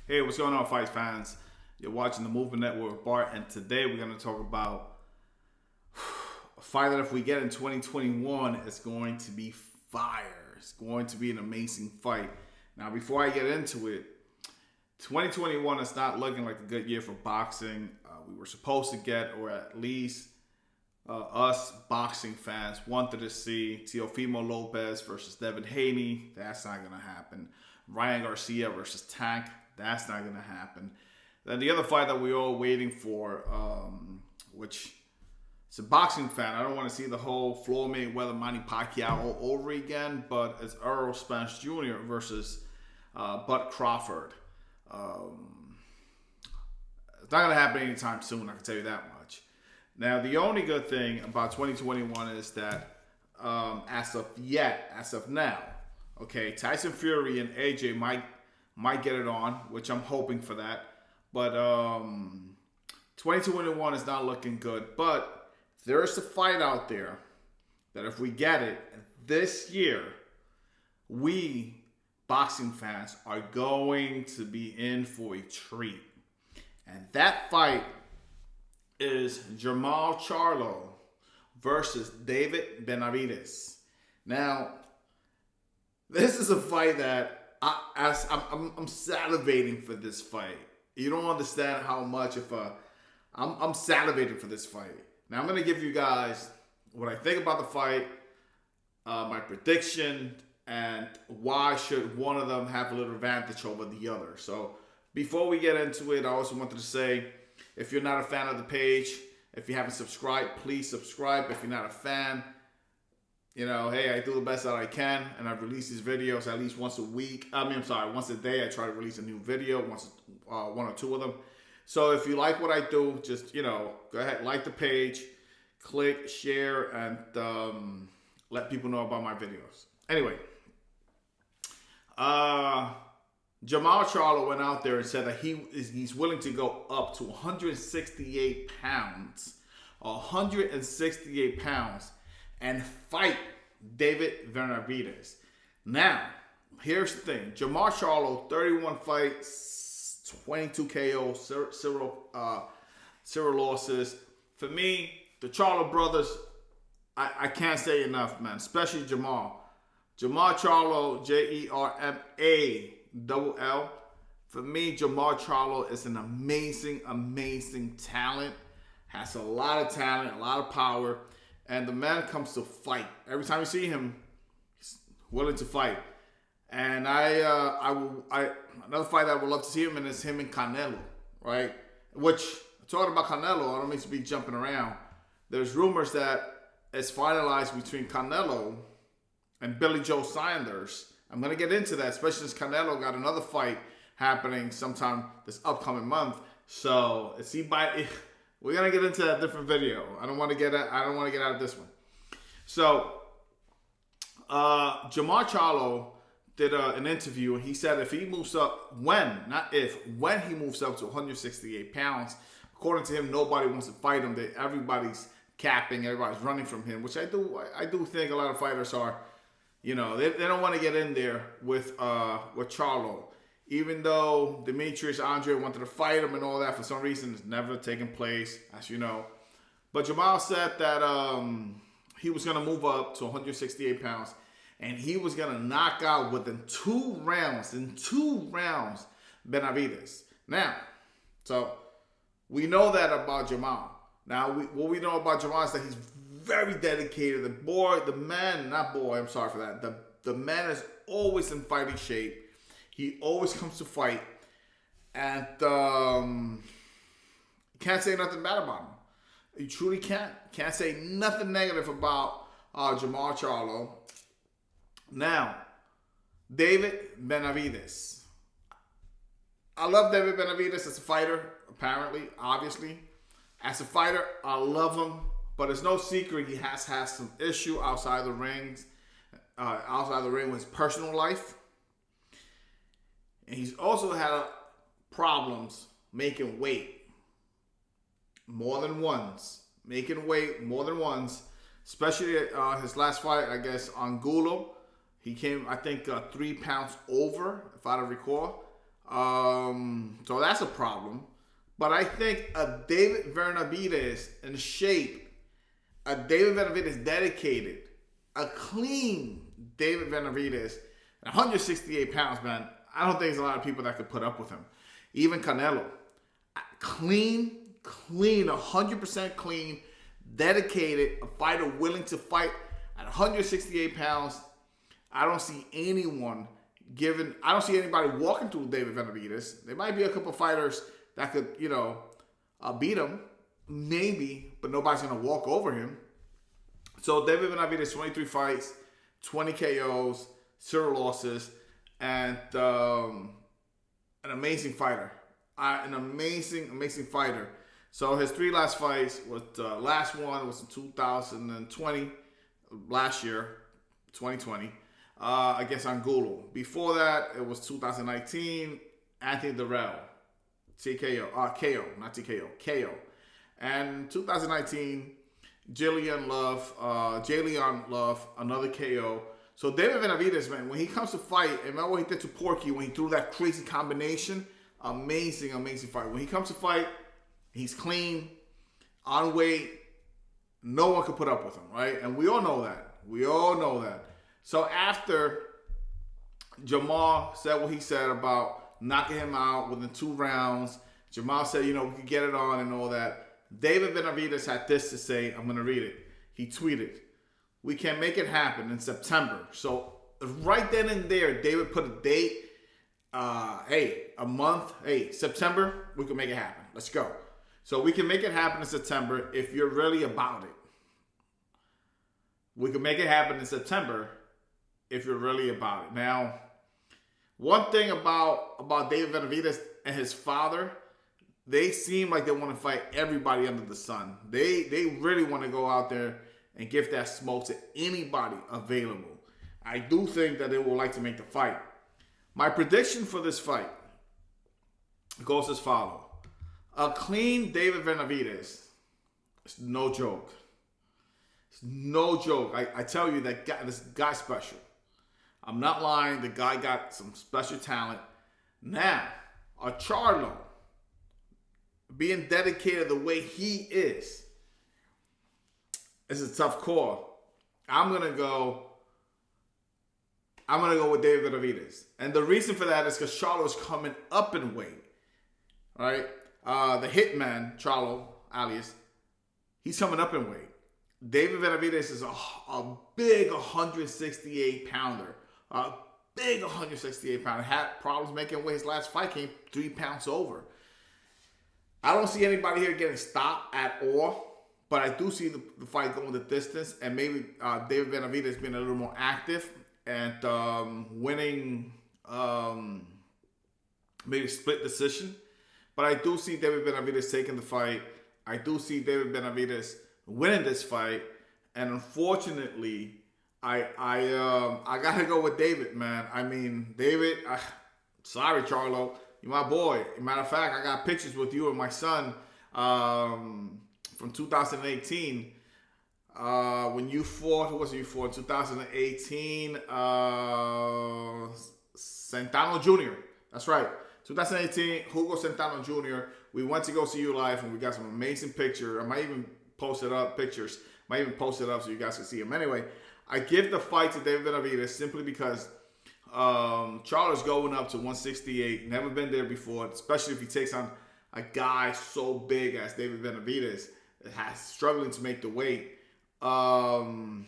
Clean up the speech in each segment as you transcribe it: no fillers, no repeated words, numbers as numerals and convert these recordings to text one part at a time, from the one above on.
Hey, what's going on, Fight fans? You're watching the Movement Network with Bart, and today we're going to talk about a fight that if we get in 2021, it's going to be fire. It's going to be an amazing fight. Now, before I get into it, 2021 is not looking like a good year for boxing. We were supposed to get, or at least us boxing fans wanted to see Teofimo Lopez versus Devin Haney. That's not going to happen. Ryan Garcia versus Tank. That's not going to happen. Then the other fight that we're all waiting for, which is a boxing fan. I don't want to see the whole Floyd Mayweather Manny Pacquiao all over again, but it's Errol Spence Jr. versus Bud Crawford. It's not going to happen anytime soon, I can tell you that much. Now, the only good thing about 2021 is that as of now, okay, Tyson Fury and AJ might get it on, which I'm hoping for that. But 2021 is not looking good. But there's a fight out there that if we get it this year, we boxing fans are going to be in for a treat. And that fight is Jermall Charlo versus David Benavidez. Now, this is a fight that I'm salivating for this fight. You don't understand how much I'm salivating for this fight. Now, I'm going to give you guys what I think about the fight, my prediction, and why should one of them have a little advantage over the other. So before we get into it, I also wanted to say, if you're not a fan of the page, if you haven't subscribed, please subscribe. If you're not a fan, hey, I do the best that I can, and I release these videos at least once a week. Once a day. I try to release a new video, one or two of them. So if you like what I do, just, go ahead, like the page, click, share, and let people know about my videos. Anyway, Jermall Charlo went out there and said that he's willing to go up to 168 pounds, 168 pounds, and fight David Benavidez. Now, here's the thing. Jermall Charlo, 31 fights, 22 KOs, zero losses. For me, the Charlo brothers, I can't say enough, man, especially Jermall. Jermall Charlo, Jermall. For me, Jermall Charlo is an amazing, amazing talent. Has a lot of talent, a lot of power. And the man comes to fight. Every time you see him, he's willing to fight. And another fight that I would love to see him in is him and Canelo, right? Which, talking about Canelo, I don't mean to be jumping around. There's rumors that it's finalized between Canelo and Billy Joe Saunders. I'm going to get into that, especially since Canelo got another fight happening sometime this upcoming month. So, we're gonna get into that different video. I don't want to get out of this one. So, Jermall Charlo did an interview, and he said if he moves up, when he moves up to 168 pounds, according to him, nobody wants to fight him. Everybody's capping, everybody's running from him, which I do think a lot of fighters are. They don't want to get in there with Charlo. Even though Demetrius Andre wanted to fight him and all that, for some reason, it's never taken place, as you know. But Jermall said that he was going to move up to 168 pounds, and he was going to knock out within 2 rounds, Benavidez. Now, so we know that about Jermall. Now, what we know about Jermall is that he's very dedicated. The man is always in fighting shape. He always comes to fight, and can't say nothing bad about him. You truly can't. Can't say nothing negative about Jermall Charlo. Now, David Benavidez. I love David Benavidez as a fighter, obviously. As a fighter, I love him, but it's no secret he has had some issue outside the ring with his personal life. And he's also had problems making weight more than once. Especially his last fight, I guess, Angulo. He came, I think, 3 pounds over, if I recall. So that's a problem. But I think a David Benavidez in shape, a David Benavidez dedicated, a clean David Benavidez, 168 pounds, man. I don't think there's a lot of people that could put up with him. Even Canelo. Clean, 100% clean, dedicated, a fighter willing to fight at 168 pounds. I don't see anyone I don't see anybody walking through David Benavidez. There might be a couple fighters that could, beat him, maybe, but nobody's going to walk over him. So David Benavidez, 23 fights, 20 KOs, 0 losses, and an amazing fighter. An amazing fighter. So his 3 last fights was last one was in 2020, last year, 2020, against Angulo. Before that, it was 2019, Anthony Durrell, KO. And 2019, Jillian Love, another KO. So David Benavidez, man, when he comes to fight, and remember what he did to Porky when he threw that crazy combination? Amazing fight. When he comes to fight, he's clean, on weight. No one could put up with him, right? And we all know that. So after Jermall said what he said about knocking him out within 2 rounds, Jermall said, we could get it on and all that. David Benavidez had this to say. I'm going to read it. He tweeted, "We can make it happen in September." So right then and there, David put a date. A month. September, we can make it happen. Let's go. So we can make it happen in September if you're really about it. We can make it happen in September if you're really about it. Now, one thing about David Benavidez and his father, they seem like they want to fight everybody under the sun. They really want to go out there and give that smoke to anybody available. I do think that they would like to make the fight. My prediction for this fight goes as follows. A clean David Benavidez is no joke. It's no joke. I tell you that this guy's special. I'm not lying. The guy got some special talent. Now, a Charlo, being dedicated the way he is a tough call. I'm gonna go with David Benavidez. And the reason for that is because Charlo is coming up in weight. Right? The hitman, Charlo, alias, he's coming up in weight. David Benavidez is a big 168 pounder. A big 168 pounder. Had problems making weight. His last fight came 3 pounds over. I don't see anybody here getting stopped at all. But I do see the fight going the distance. And maybe David Benavidez being a little more active. And winning maybe a split decision. But I do see David Benavidez taking the fight. I do see David Benavidez winning this fight. And unfortunately, I gotta go with David, man. I mean, David, sorry, Charlo. You're my boy. Matter of fact, I got pictures with you and my son from 2018. When you fought, who was it you fought? 2018, Santano Jr. That's right. 2018, Hugo Santano Jr. We went to go see you live, and we got some amazing pictures. I might even post it up, pictures. Might even post it up so you guys can see them. Anyway, I give the fight to David Benavidez simply because Charlo's going up to 168. Never been there before, especially if he takes on a guy so big as David Benavidez that has struggling to make the weight. David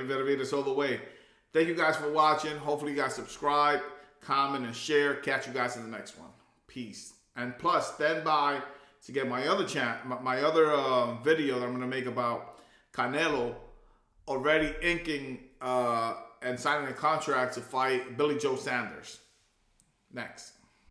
Benavidez all the way. Thank you guys for watching. Hopefully you guys subscribe, comment, and share. Catch you guys in the next one. Peace. And plus, stand by to get my other video that I'm going to make about Canelo already inking and signing a contract to fight Billy Joe Sanders. Next.